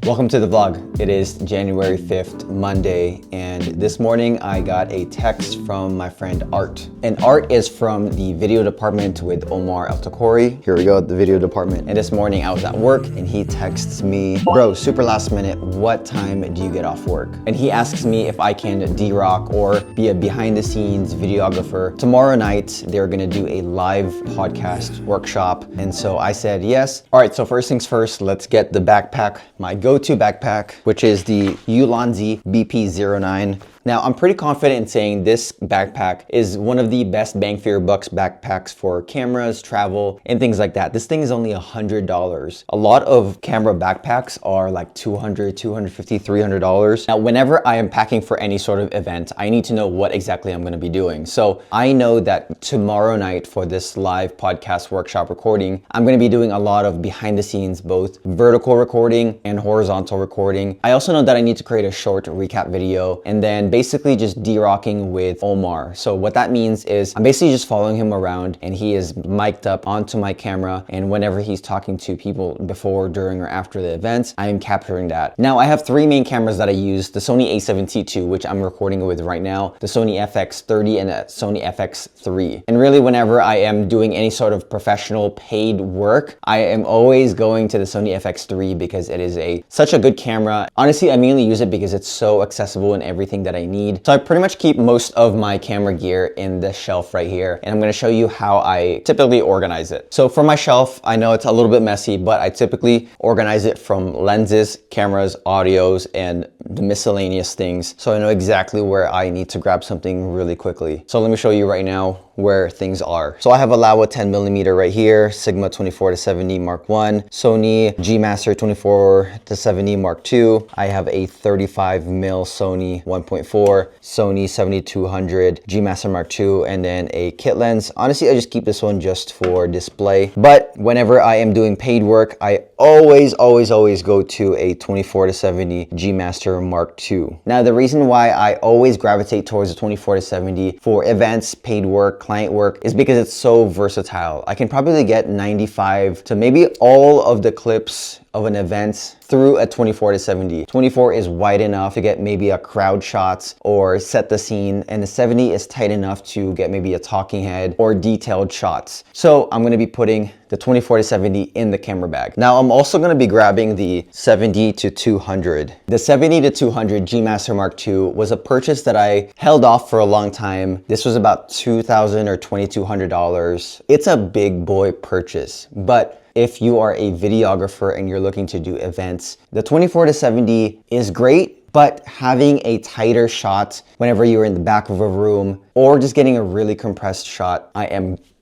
Welcome to the vlog. It is January 5th, Monday, and this morning I got a text from my friend Art. And Art is from the video department with Omar El-Takrori. Here we go, the video department. And this morning I was at work and he texts me, bro, super last minute, what time do you get off work? And he asks me if I can D-Rock or be a behind the scenes videographer. Tomorrow night, they're gonna do a live podcast workshop. And so I said yes. All right, so first things first, let's get the backpack, my go-to backpack, which is the Ulanzi BP09. Now, I'm pretty confident in saying this backpack is one of the best bang for your bucks backpacks for cameras, travel, and things like that. This thing is only $100. A lot of camera backpacks are like $200, $250, $300. Now, whenever I am packing for any sort of event, I need to know what exactly I'm gonna be doing. So I know that tomorrow night for this live podcast workshop recording, I'm gonna be doing a lot of behind the scenes, both vertical recording and horizontal recording. I also know that I need to create a short recap video and then basically just D-Rocking with Omar. So what that means is I'm basically just following him around and he is mic'd up onto my camera, and whenever he's talking to people before, during, or after the events, I am capturing that. Now I have three main cameras that I use: the Sony a7 II, which I'm recording with right now, the Sony FX30, and the Sony FX3. And really whenever I am doing any sort of professional paid work, I am always going to the Sony FX3 because it is such a good camera. Honestly, I mainly use it because it's so accessible in everything that I need. So I pretty much keep most of my camera gear in this shelf right here, and I'm going to show you how I typically organize it. So for my shelf, I know it's a little bit messy, but I typically organize it from lenses, cameras, audios, and the miscellaneous things, so I know exactly where I need to grab something really quickly. So let me show you right now where things are. So I have a Laowa 10mm right here, Sigma 24-70 Mark I, Sony G Master 24-70 Mark II. I have a 35mm Sony 1.4, Sony 7200 G Master Mark II, and then a kit lens. Honestly, I just keep this one just for display. But whenever I am doing paid work, I always go to a 24-70 G Master Mark II. Now, the reason why I always gravitate towards the 24-70 for events, paid work, client work is because it's so versatile. I can probably get 95 to maybe all of the clips of an event through a 24-70. 24 is wide enough to get maybe a crowd shots or set the scene, and the 70 is tight enough to get maybe a talking head or detailed shots. So I'm gonna be putting the 24-70 in the camera bag. Now I'm also gonna be grabbing the 70-200. The 70-200 G Master Mark II was a purchase that I held off for a long time. This was about $2,000 or $2,200. It's a big boy purchase, but if you are a videographer and you're looking to do events, the 24-70 is great, but having a tighter shot whenever you're in the back of a room or just getting a really compressed shot,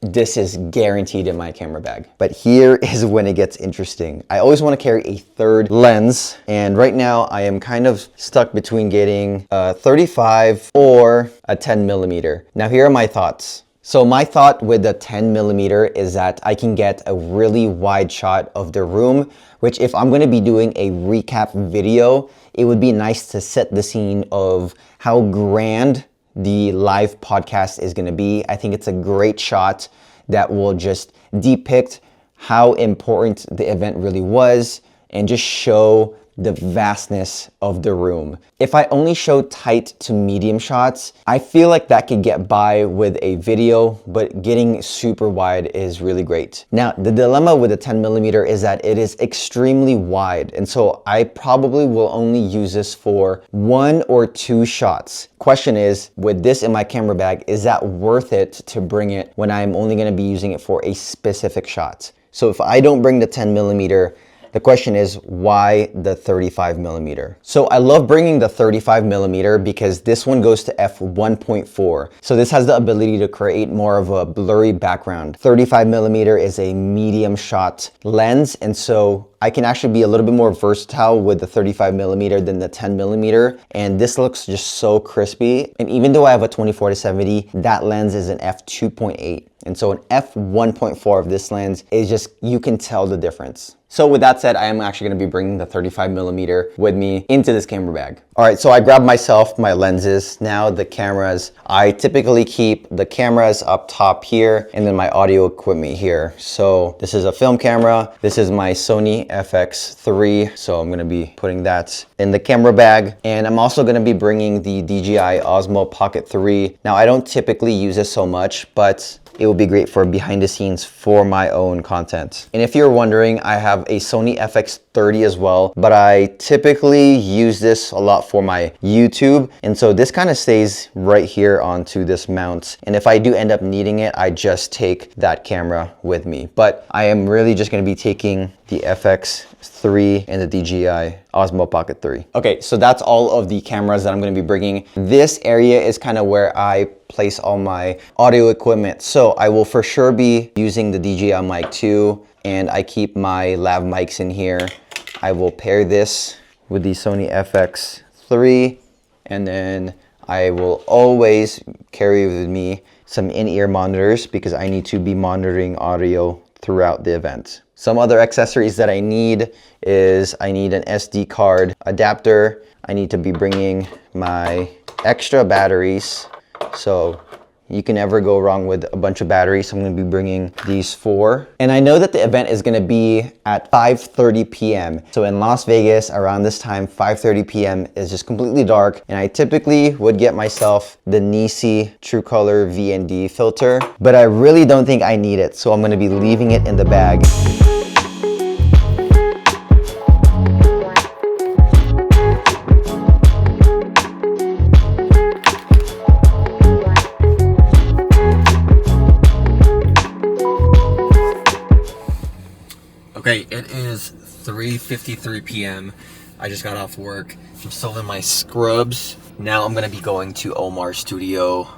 this is guaranteed in my camera bag. But here is when it gets interesting. I always want to carry a third lens, and right now I am kind of stuck between getting a 35 or a 10mm. Now here are my thoughts. So my thought with the 10mm is that I can get a really wide shot of the room, which if I'm gonna be doing a recap video, it would be nice to set the scene of how grand the live podcast is gonna be. I think it's a great shot that will just depict how important the event really was and just show the vastness of the room. If I only show tight to medium shots, I feel like that could get by with a video, but getting super wide is really great. Now, the dilemma with the 10mm is that it is extremely wide, and so I probably will only use this for 1 or 2 shots. Question is, with this in my camera bag, is that worth it to bring it when I'm only gonna be using it for a specific shot? So if I don't bring the 10mm, the question is, why the 35mm? So I love bringing the 35mm because this one goes to f1.4. So this has the ability to create more of a blurry background. 35mm is a medium shot lens, and so I can actually be a little bit more versatile with the 35mm than the 10mm, and this looks just so crispy. And even though I have a 24-70, that lens is an f2.8. And so an f1.4 of this lens is just, you can tell the difference. So with that said, I am actually gonna be bringing the 35mm with me into this camera bag. All right, so I grabbed myself my lenses. Now the cameras, I typically keep the cameras up top here and then my audio equipment here. So this is a film camera. This is my Sony FX3. So I'm gonna be putting that in the camera bag. And I'm also gonna be bringing the DJI Osmo Pocket 3. Now I don't typically use this so much, but it will be great for behind the scenes for my own content. And if you're wondering, I have a Sony FX30 as well, but I typically use this a lot for my YouTube. And so this kind of stays right here onto this mount. And if I do end up needing it, I just take that camera with me. But I am really just gonna be taking the FX3 and the DJI Osmo Pocket 3. Okay, so that's all of the cameras that I'm gonna be bringing. This area is kind of where I place all my audio equipment. So I will for sure be using the DJI mic too, and I keep my lav mics in here. I will pair this with the Sony FX3, and then I will always carry with me some in-ear monitors because I need to be monitoring audio throughout the event. Some other accessories that I need is I need an SD card adapter. I need to be bringing my extra batteries. So you can never go wrong with a bunch of batteries. So I'm gonna be bringing these 4. And I know that the event is gonna be at 5:30 p.m. So in Las Vegas, around this time, 5:30 p.m. is just completely dark. And I typically would get myself the Nisi True Color VND filter, but I really don't think I need it. So I'm gonna be leaving it in the bag. Okay, it is 3:53 p.m. I just got off work. I'm still in my scrubs. Now I'm gonna be going to Omar's studio.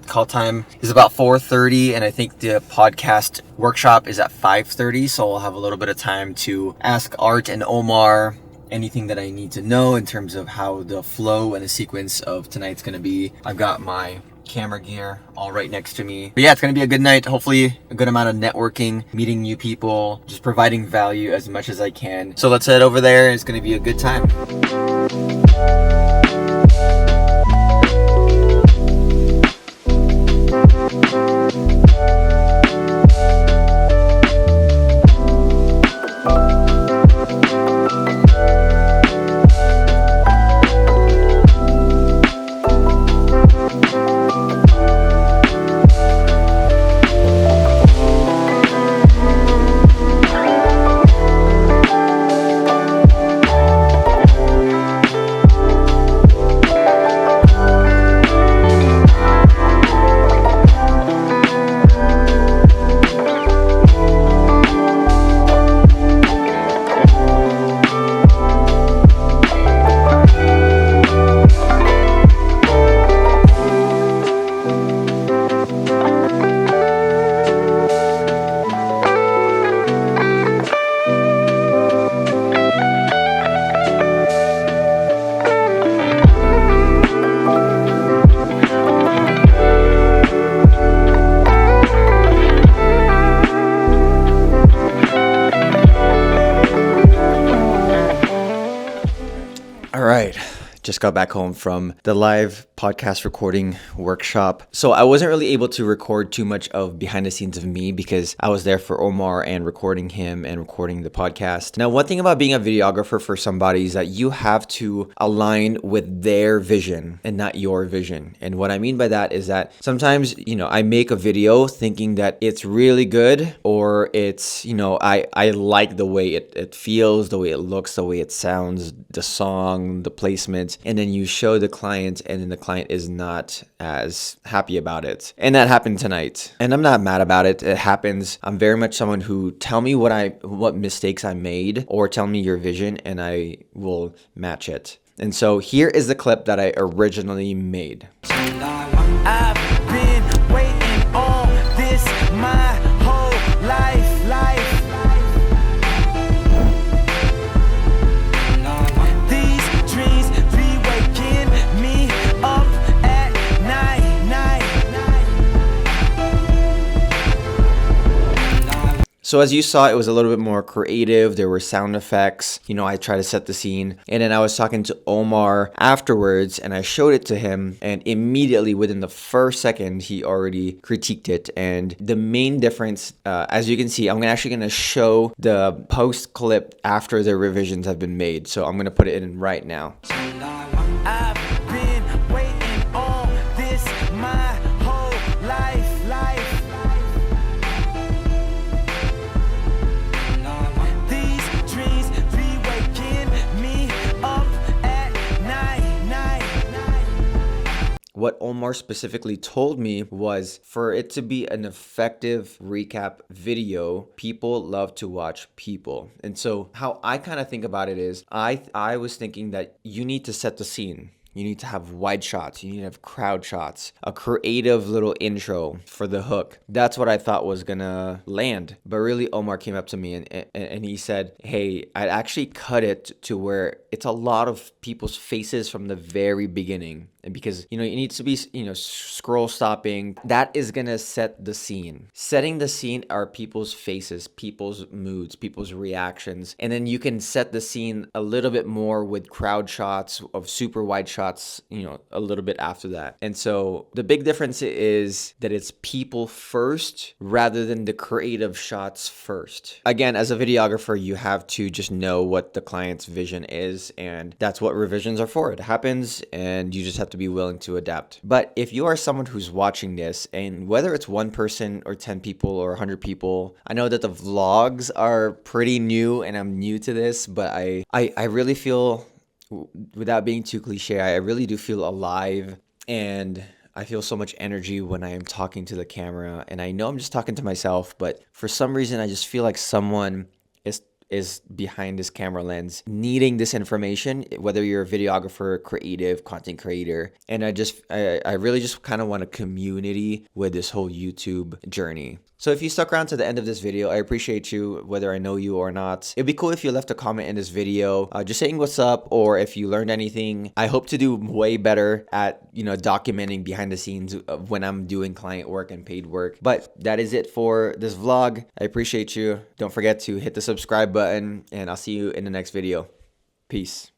Call time is about 4:30, and I think the podcast workshop is at 5:30, so I'll have a little bit of time to ask Art and Omar anything that I need to know in terms of how the flow and the sequence of tonight's gonna be. I've got my camera gear all right next to me. But yeah, it's gonna be a good night. Hopefully a good amount of networking, meeting new people, just providing value as much as I can. So let's head over there. It's gonna be a good time. Just got back home from the live podcast recording workshop. So I wasn't really able to record too much of behind the scenes of me because I was there for Omar and recording him and recording the podcast. Now, one thing about being a videographer for somebody is that you have to align with their vision and not your vision. And what I mean by that is that sometimes, I make a video thinking that it's really good, or it's, I like the way it feels, the way it looks, the way it sounds, the song, the placement. And then you show the client, and then the client is not as happy about it. And that happened tonight. And I'm not mad about it. It happens. I'm very much someone who tell me what mistakes I made, or tell me your vision, and I will match it. And so here is the clip that I originally made. I've been waiting on this my whole life. So as you saw, it was a little bit more creative. There were sound effects. You know, I tried to set the scene. And then I was talking to Omar afterwards and I showed it to him. And immediately within the first second, he already critiqued it. And the main difference, as you can see, I'm actually going to show the post clip after the revisions have been made. So I'm going to put it in right now. I've been waiting on this my whole life. These dreams be waking me up at night. What Omar specifically told me was for it to be an effective recap video, people love to watch people. And so how I kind of think about it is I was thinking that you need to set the scene. You need to have wide shots. You need to have crowd shots, a creative little intro for the hook. That's what I thought was gonna land. But really, Omar came up to me and he said, hey, I'd actually cut it to where it's a lot of people's faces from the very beginning. And because, you know, it needs to be, you know, scroll stopping. That is going to set the scene. Setting the scene are people's faces, people's moods, people's reactions. And then you can set the scene a little bit more with crowd shots of super wide shots, you know, a little bit after that. And so the big difference is that it's people first rather than the creative shots first. Again, as a videographer, you have to just know what the client's vision is. And that's what revisions are for. It happens and you just have to be willing to adapt. But if you are someone who's watching this, and whether it's one person or 10 people or 100 people, I know that the vlogs are pretty new and I'm new to this, but I really feel, without being too cliche, I really do feel alive and I feel so much energy when I am talking to the camera. And I know I'm just talking to myself, but for some reason, I just feel like someone is behind this camera lens needing this information, whether you're a videographer, creative, content creator. And I really just kind of want a community with this whole YouTube journey. So if you stuck around to the end of this video, I appreciate you, whether I know you or not. It'd be cool if you left a comment in this video, just saying what's up, or if you learned anything. I hope to do way better at, you know, documenting behind the scenes of when I'm doing client work and paid work. But that is it for this vlog. I appreciate you. Don't forget to hit the subscribe button, and I'll see you in the next video. Peace.